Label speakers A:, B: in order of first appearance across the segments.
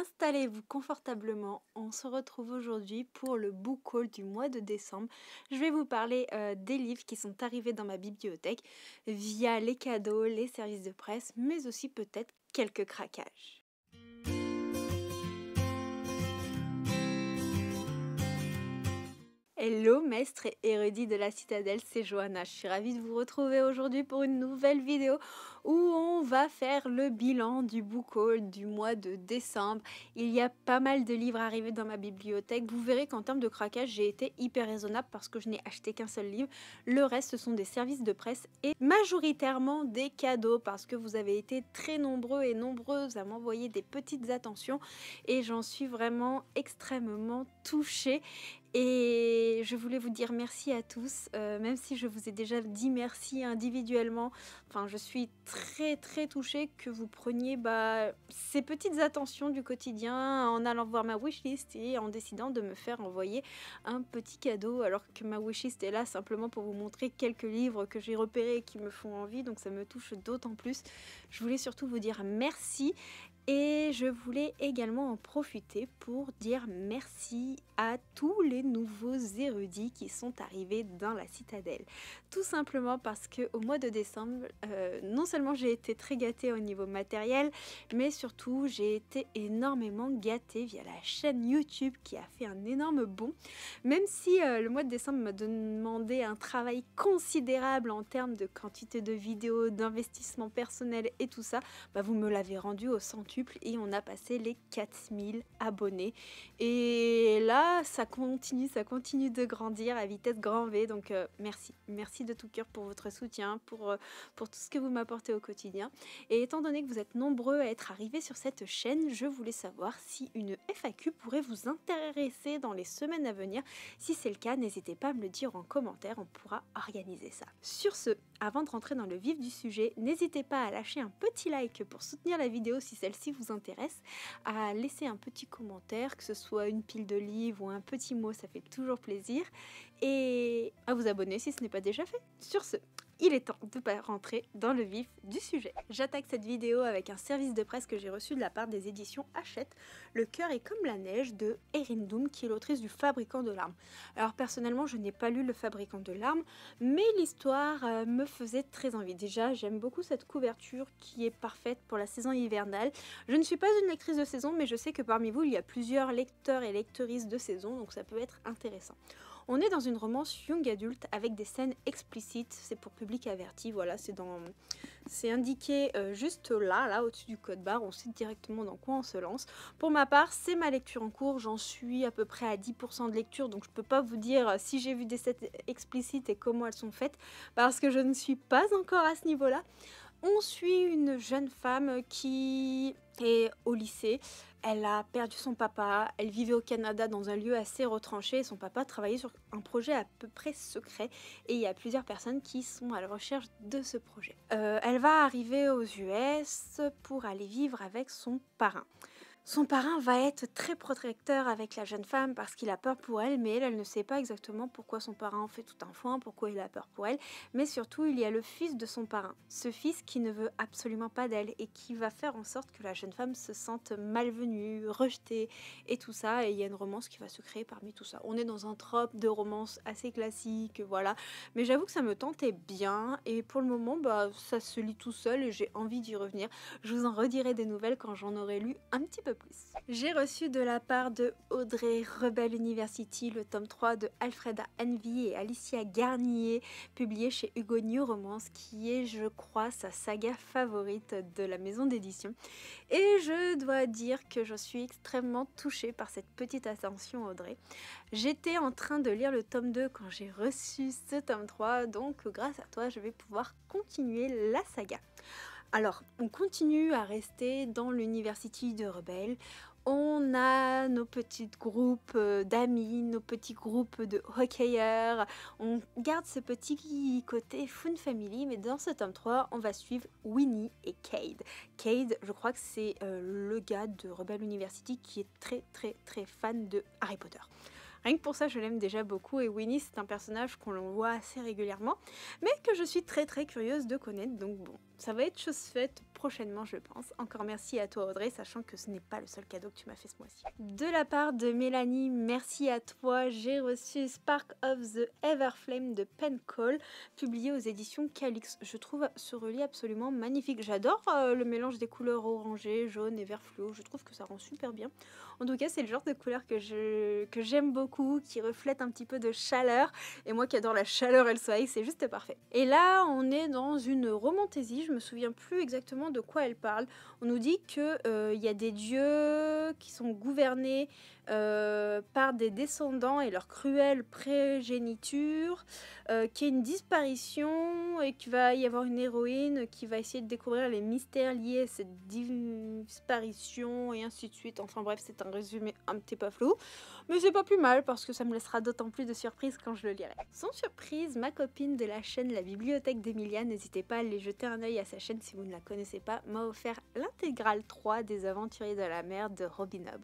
A: Installez-vous confortablement, on se retrouve aujourd'hui pour le book haul du mois de décembre. Je vais vous parler des livres qui sont arrivés dans ma bibliothèque via les cadeaux, les services de presse, mais aussi peut-être quelques craquages. Hello maître et érudit de la citadelle, c'est Johanna. Je suis ravie de vous retrouver aujourd'hui pour une nouvelle vidéo où on va faire le bilan du book haul du mois de décembre. Il y a pas mal de livres arrivés dans ma bibliothèque. Vous verrez qu'en termes de craquage, j'ai été hyper raisonnable parce que je n'ai acheté qu'un seul livre. Le reste, ce sont des services de presse et majoritairement des cadeaux parce que vous avez été très nombreux et nombreuses à m'envoyer des petites attentions et j'en suis vraiment extrêmement touchée. Et je voulais vous dire merci à tous, même si je vous ai déjà dit merci individuellement. Enfin, je suis très touchée que vous preniez ces petites attentions du quotidien en allant voir ma wishlist et en décidant de me faire envoyer un petit cadeau, alors que ma wishlist est là simplement pour vous montrer quelques livres que j'ai repérés et qui me font envie, donc ça me touche d'autant plus. Je voulais surtout vous dire merci. Et je voulais également en profiter pour dire merci à tous les nouveaux érudits qui sont arrivés dans la citadelle. Tout simplement parce qu'au mois de décembre, non seulement j'ai été très gâtée au niveau matériel, mais surtout j'ai été énormément gâtée via la chaîne YouTube qui a fait un énorme bond. Même si le mois de décembre m'a demandé un travail considérable en termes de quantité de vidéos, d'investissement personnel et tout ça, vous me l'avez rendu au centuple et on a passé les 4000 abonnés. Et là, ça continue de grandir à vitesse grand V. Donc merci de tout cœur pour votre soutien, pour tout ce que vous m'apportez au quotidien. Et étant donné que vous êtes nombreux à être arrivés sur cette chaîne, je voulais savoir si une FAQ pourrait vous intéresser dans les semaines à venir. Si c'est le cas, n'hésitez pas à me le dire en commentaire, on pourra organiser ça. Sur ce, avant de rentrer dans le vif du sujet, n'hésitez pas à lâcher un petit like pour soutenir la vidéo si celle-ci vous intéresse, à laisser un petit commentaire, que ce soit une pile de livres ou un petit mot, ça fait toujours plaisir, et à vous abonner si ce n'est pas déjà fait. Sur ce, il est temps de rentrer dans le vif du sujet. J'attaque cette vidéo avec un service de presse que j'ai reçu de la part des éditions Hachette. Le cœur est comme la neige de Erin Doom, qui est l'autrice du Fabricant de larmes. Alors personnellement, je n'ai pas lu Le Fabricant de larmes, mais l'histoire me faisait très envie. Déjà, j'aime beaucoup cette couverture qui est parfaite pour la saison hivernale. Je ne suis pas une lectrice de saison, mais je sais que parmi vous, il y a plusieurs lecteurs et lectrices de saison, donc ça peut être intéressant. On est dans une romance young adulte avec des scènes explicites, c'est pour public averti, voilà, c'est indiqué juste là au-dessus du code barre, on sait directement dans quoi on se lance. Pour ma part, c'est ma lecture en cours, j'en suis à peu près à 10% de lecture, donc je peux pas vous dire si j'ai vu des scènes explicites et comment elles sont faites, parce que je ne suis pas encore à ce niveau-là. On suit une jeune femme qui est au lycée, elle a perdu son papa, elle vivait au Canada dans un lieu assez retranché, son papa travaillait sur un projet à peu près secret et il y a plusieurs personnes qui sont à la recherche de ce projet. Elle va arriver aux US pour aller vivre avec son parrain. Son parrain va être très protecteur avec la jeune femme parce qu'il a peur pour elle, mais elle ne sait pas exactement pourquoi son parrain en fait tout un foin, pourquoi il a peur pour elle, mais surtout il y a le fils de son parrain, ce fils qui ne veut absolument pas d'elle et qui va faire en sorte que la jeune femme se sente malvenue, rejetée et tout ça, et il y a une romance qui va se créer parmi tout ça. On est dans un trope de romance assez classique, voilà, mais j'avoue que ça me tentait bien et pour le moment ça se lit tout seul et j'ai envie d'y revenir. Je vous en redirai des nouvelles quand j'en aurai lu un petit peu plus. J'ai reçu de la part de Audrey Rebel University le tome 3 de Alfreda Envy et Alicia Garnier, publié chez Hugo New Romance, qui est, je crois, sa saga favorite de la maison d'édition. Et je dois dire que je suis extrêmement touchée par cette petite attention, Audrey. J'étais en train de lire le tome 2 quand j'ai reçu ce tome 3, donc grâce à toi, je vais pouvoir continuer la saga. Alors, on continue à rester dans l'université de Rebelle. On a nos petits groupes d'amis, nos petits groupes de hockeyeurs. On garde ce petit côté fun family, mais dans ce tome 3, on va suivre Winnie et Cade. Cade, je crois que c'est le gars de Rebelle University qui est très fan de Harry Potter. Rien que pour ça, je l'aime déjà beaucoup et Winnie, c'est un personnage qu'on voit assez régulièrement, mais que je suis très curieuse de connaître, donc bon, ça va être chose faite prochainement je pense. Encore merci à toi Audrey, sachant que ce n'est pas le seul cadeau que tu m'as fait ce mois-ci. De la part de Mélanie, merci à toi, j'ai reçu Spark of the Everflame de Pencall, publié aux éditions Calix. Je trouve ce relief absolument magnifique. J'adore le mélange des couleurs orangées, jaune et vert fluo, je trouve que ça rend super bien. En tout cas, c'est le genre de couleur que j'aime beaucoup, qui reflète un petit peu de chaleur. Et moi qui adore la chaleur et le soleil, c'est juste parfait. Et là, on est dans une romantaisie. Je me souviens plus exactement de quoi elle parle. On nous dit que y a des dieux qui sont gouvernés par des descendants et leur cruelle progéniture, qu'il y a une disparition et qu'il va y avoir une héroïne qui va essayer de découvrir les mystères liés à cette disparition et ainsi de suite. Enfin bref, c'est un résumé un petit peu flou, mais c'est pas plus mal parce que ça me laissera d'autant plus de surprises quand je le lirai. Sans surprise, ma copine de la chaîne La Bibliothèque d'Emilia, n'hésitez pas à aller jeter un œil à sa chaîne si vous ne la connaissez pas, m'a offert l'intégrale 3 des Aventuriers de la mer de Robin Hobb.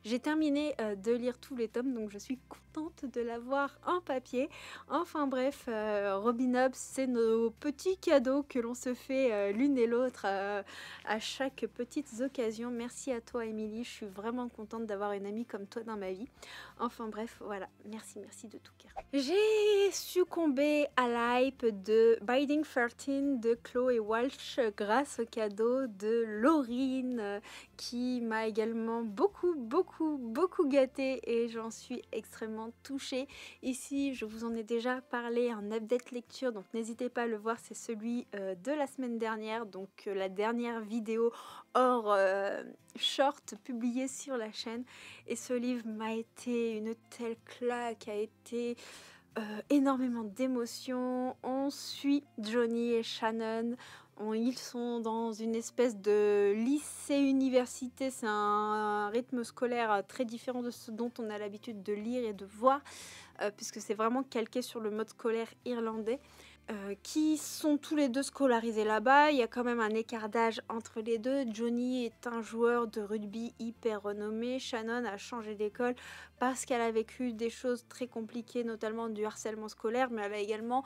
A: J'ai terminé de lire tous les tomes, donc je suis contente de l'avoir en papier. Enfin bref, Robin Hobb, c'est nos petits cadeaux que l'on se fait l'une et l'autre à chaque petite occasion. Merci à toi Émilie, je suis vraiment contente d'avoir une amie comme toi dans ma vie. Enfin bref, voilà, merci de tout cœur. J'ai succombé à l'hype de Binding 13 de Chloé Walsh grâce au cadeau de Laurine qui m'a également beaucoup gâtée et j'en suis extrêmement touchée. Ici, je vous en ai déjà parlé en update lecture, donc n'hésitez pas à le voir, c'est celui de la semaine dernière, donc la dernière vidéo hors short publiée sur la chaîne. Et ce livre m'a été une telle claque, a été énormément d'émotions. On suit Johnny et Shannon. Ils sont dans une espèce de lycée-université. C'est un rythme scolaire très différent de ce dont on a l'habitude de lire et de voir, puisque c'est vraiment calqué sur le mode scolaire irlandais. Qui sont tous les deux scolarisés là-bas. Il y a quand même un écart d'âge entre les deux. Johnny est un joueur de rugby hyper renommé. Shannon a changé d'école parce qu'elle a vécu des choses très compliquées, notamment du harcèlement scolaire, mais elle a également,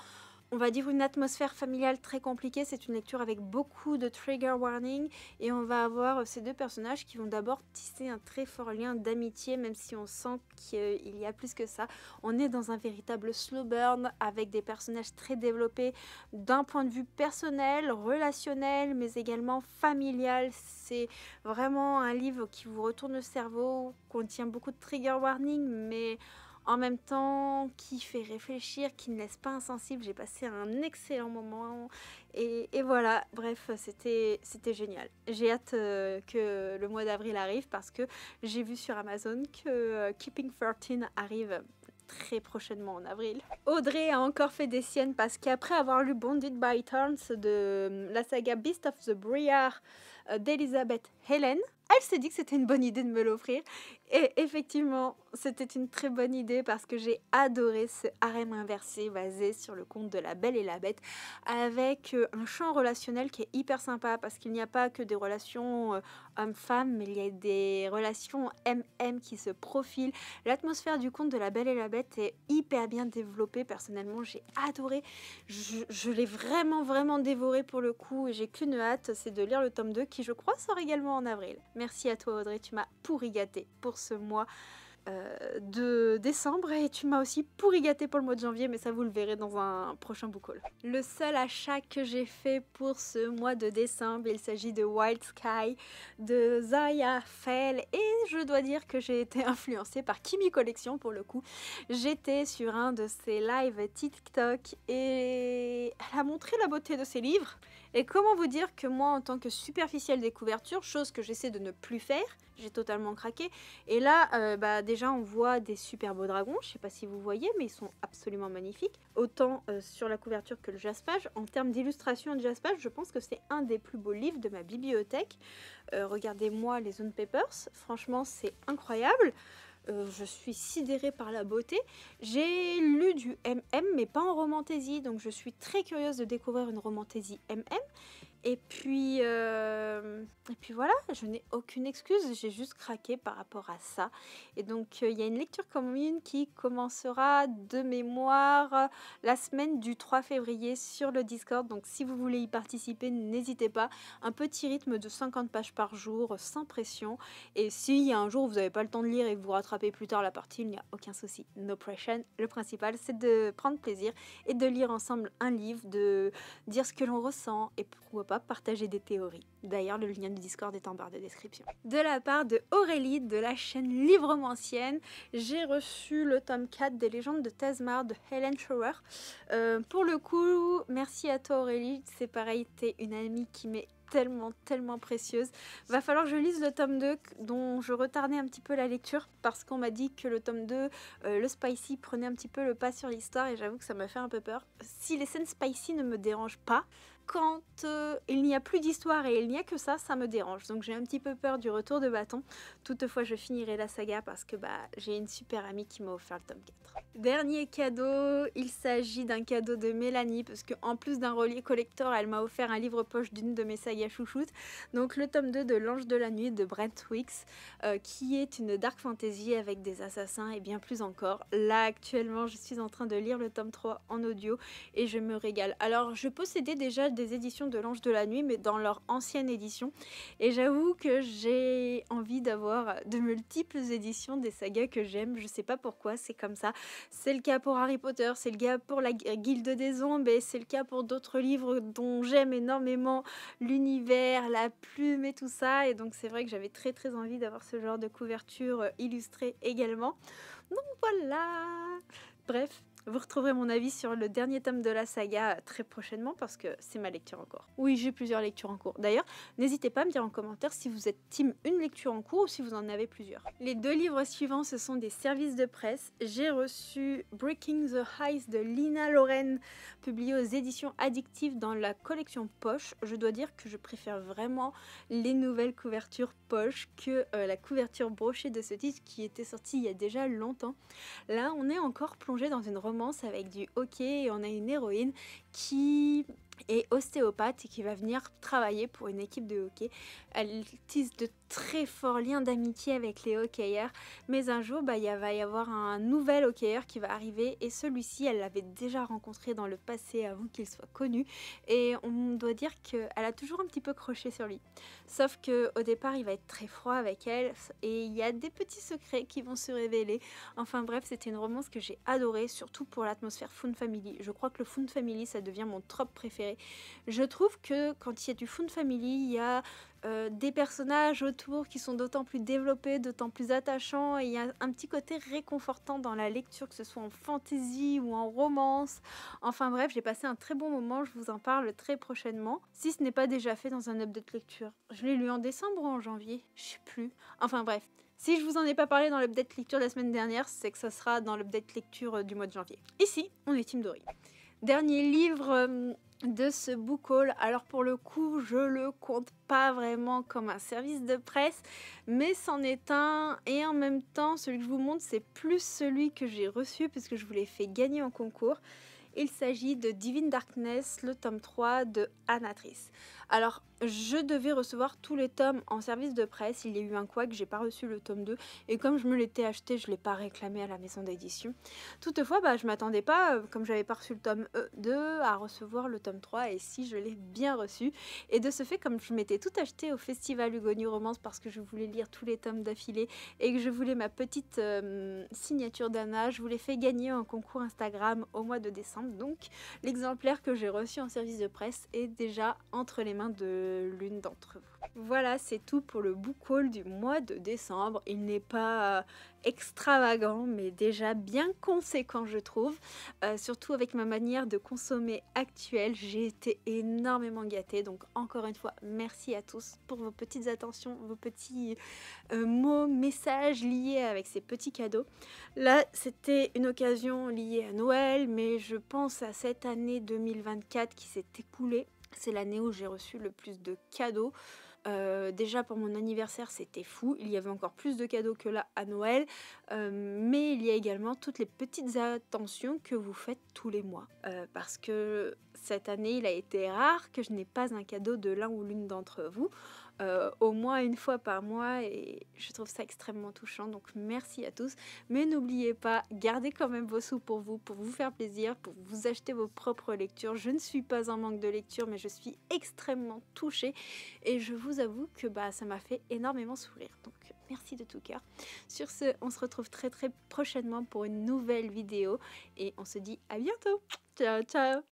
A: on va dire, une atmosphère familiale très compliquée. C'est une lecture avec beaucoup de trigger warning et on va avoir ces deux personnages qui vont d'abord tisser un très fort lien d'amitié, même si on sent qu'il y a plus que ça. On est dans un véritable slow burn avec des personnages très développés d'un point de vue personnel, relationnel, mais également familial. C'est vraiment un livre qui vous retourne le cerveau, contient beaucoup de trigger warning, mais en même temps qui fait réfléchir, qui ne laisse pas insensible. J'ai passé un excellent moment et voilà, bref, c'était génial. J'ai hâte que le mois d'avril arrive parce que j'ai vu sur Amazon que Keeping 13 arrive très prochainement en avril. Audrey a encore fait des siennes parce qu'après avoir lu Bonded by Turns de la saga Beast of the Briar d'Elizabeth Helen, elle s'est dit que c'était une bonne idée de me l'offrir. Et effectivement, c'était une très bonne idée parce que j'ai adoré ce harem inversé basé sur le conte de La Belle et la Bête avec un champ relationnel qui est hyper sympa parce qu'il n'y a pas que des relations homme-femme, mais il y a des relations MM qui se profilent. L'atmosphère du conte de La Belle et la Bête est hyper bien développée. Personnellement, j'ai adoré. Je l'ai vraiment dévoré pour le coup et j'ai qu'une hâte, c'est de lire le tome 2 qui, je crois, sort également en avril. Merci à toi Audrey, tu m'as pourri gâté pour ce mois de décembre et tu m'as aussi pourri gâté pour le mois de janvier, mais ça vous le verrez dans un prochain book haul. Le seul achat que j'ai fait pour ce mois de décembre, il s'agit de Wild Sky de Zaya Fell et je dois dire que j'ai été influencée par Kimi Collection pour le coup. J'étais sur un de ses lives TikTok et elle a montré la beauté de ses livres. Et comment vous dire que moi, en tant que superficielle des couvertures, chose que j'essaie de ne plus faire, j'ai totalement craqué. Et là, déjà, on voit des super beaux dragons. Je ne sais pas si vous voyez, mais ils sont absolument magnifiques. Autant sur la couverture que le jaspage. En termes d'illustration et de jaspage, je pense que c'est un des plus beaux livres de ma bibliothèque. Regardez-moi les Zone Papers. Franchement, c'est incroyable. Je suis sidérée par la beauté. J'ai lu du MM mais pas en romantaisie, donc je suis très curieuse de découvrir une romantaisie MM. Et puis voilà, je n'ai aucune excuse, j'ai juste craqué par rapport à ça. Et donc, il y a une lecture commune qui commencera de mémoire la semaine du 3 février sur le Discord. Donc, si vous voulez y participer, n'hésitez pas. Un petit rythme de 50 pages par jour, sans pression. Et s'il y a un jour où vous n'avez pas le temps de lire et que vous rattrapez plus tard la partie, il n'y a aucun souci. No pressure. Le principal, c'est de prendre plaisir et de lire ensemble un livre, de dire ce que l'on ressent et pourquoi pas partager des théories. D'ailleurs, le lien du Discord est en barre de description. De la part de Aurélie de la chaîne Livromancienne, j'ai reçu le tome 4 des légendes de Tazmar de Helen Schauer. Pour le coup, merci à toi Aurélie, c'est pareil, t'es une amie qui m'est tellement précieuse. Va falloir que je lise le tome 2 dont je retardais un petit peu la lecture parce qu'on m'a dit que le tome 2, le spicy prenait un petit peu le pas sur l'histoire et j'avoue que ça m'a fait un peu peur. Si les scènes spicy ne me dérangent pas, quand il n'y a plus d'histoire et il n'y a que ça me dérange. Donc j'ai un petit peu peur du retour de bâton. Toutefois, je finirai la saga parce que j'ai une super amie qui m'a offert le tome 4. Dernier cadeau, il s'agit d'un cadeau de Mélanie parce qu'en plus d'un relié collector, elle m'a offert un livre poche d'une de mes sagas chouchoutes. Donc le tome 2 de L'Ange de la Nuit de Brent Wicks, qui est une dark fantasy avec des assassins et bien plus encore. Là, actuellement, je suis en train de lire le tome 3 en audio et je me régale. Alors, je possédais déjà des éditions de L'Ange de la Nuit, mais dans leur ancienne édition. Et j'avoue que j'ai envie d'avoir de multiples éditions des sagas que j'aime. Je sais pas pourquoi, c'est comme ça. C'est le cas pour Harry Potter, c'est le cas pour la Guilde des Ombres, et c'est le cas pour d'autres livres dont j'aime énormément l'univers, la plume et tout ça. Et donc c'est vrai que j'avais très envie d'avoir ce genre de couverture illustrée également. Donc voilà. Bref. Vous retrouverez mon avis sur le dernier tome de la saga très prochainement parce que c'est ma lecture en cours. Oui, j'ai plusieurs lectures en cours. D'ailleurs, n'hésitez pas à me dire en commentaire si vous êtes team une lecture en cours ou si vous en avez plusieurs. Les 2 livres suivants, ce sont des services de presse. J'ai reçu Breaking the Ice de Lina Loren, publié aux éditions Addictives dans la collection poche. Je dois dire que je préfère vraiment les nouvelles couvertures poche que la couverture brochée de ce titre qui était sorti il y a déjà longtemps. Là, on est encore plongé dans une romance avec du hockey et on a une héroïne qui est ostéopathe et qui va venir travailler pour une équipe de hockey. Elle tisse de très forts liens d'amitié avec les hockeyeurs, mais un jour il va y avoir un nouvel hockeyeur qui va arriver et celui-ci elle l'avait déjà rencontré dans le passé avant qu'il soit connu et on doit dire qu'elle a toujours un petit peu croché sur lui, sauf qu'au départ il va être très froid avec elle et il y a des petits secrets qui vont se révéler. Enfin bref, c'était une romance que j'ai adorée, surtout pour l'atmosphère Found Family. Je crois que le Found Family ça devient mon trope préféré. Je trouve que quand il y a du Found Family, il y a des personnages autour qui sont d'autant plus développés, d'autant plus attachants et il y a un petit côté réconfortant dans la lecture, que ce soit en fantasy ou en romance. Enfin bref, j'ai passé un très bon moment, je vous en parle très prochainement, si ce n'est pas déjà fait dans un update lecture. Je l'ai lu en décembre ou en janvier, je sais plus. Enfin bref. Si je vous en ai pas parlé dans l'update lecture la semaine dernière, c'est que ça sera dans l'update lecture du mois de janvier. Ici, on est Team Dory. Dernier livre de ce book haul. Alors pour le coup, je le compte pas vraiment comme un service de presse, mais c'en est un. Et en même temps, celui que je vous montre, c'est plus celui que j'ai reçu puisque je vous l'ai fait gagner en concours. Il s'agit de Divine Darkness, le tome 3 de Anatrice. Alors, je devais recevoir tous les tomes en service de presse. Il y a eu un couac, j'ai pas reçu le tome 2. Et comme je me l'étais acheté, je l'ai pas réclamé à la maison d'édition. Toutefois, je m'attendais pas, comme j'avais pas reçu le tome 2, à recevoir le tome 3. Et si, je l'ai bien reçu. Et de ce fait, comme je m'étais tout acheté au Festival Hugo New Romance parce que je voulais lire tous les tomes d'affilée et que je voulais ma petite signature d'Anna, je vous l'ai fait gagner en concours Instagram au mois de décembre. Donc, l'exemplaire que j'ai reçu en service de presse est déjà entre les mains de l'une d'entre vous. Voilà, c'est tout pour le book haul du mois de décembre. Il n'est pas extravagant, mais déjà bien conséquent, je trouve. Surtout avec ma manière de consommer actuelle, j'ai été énormément gâtée. Donc encore une fois, merci à tous pour vos petites attentions, vos petits mots, messages liés avec ces petits cadeaux. Là, c'était une occasion liée à Noël, mais je pense à cette année 2024 qui s'est écoulée. C'est l'année où j'ai reçu le plus de cadeaux. Déjà pour mon anniversaire, c'était fou. Il y avait encore plus de cadeaux que là à Noël. Mais il y a également toutes les petites attentions que vous faites tous les mois. Parce que cette année, il a été rare que je n'ai pas un cadeau de l'un ou l'une d'entre vous. Au moins une fois par mois et je trouve ça extrêmement touchant, donc merci à tous. Mais n'oubliez pas, gardez quand même vos sous pour vous faire plaisir, pour vous acheter vos propres lectures. Je ne suis pas en manque de lecture, mais je suis extrêmement touchée et je vous avoue que ça m'a fait énormément sourire, donc merci de tout cœur. Sur ce, on se retrouve très très prochainement pour une nouvelle vidéo et on se dit à bientôt. Ciao ciao.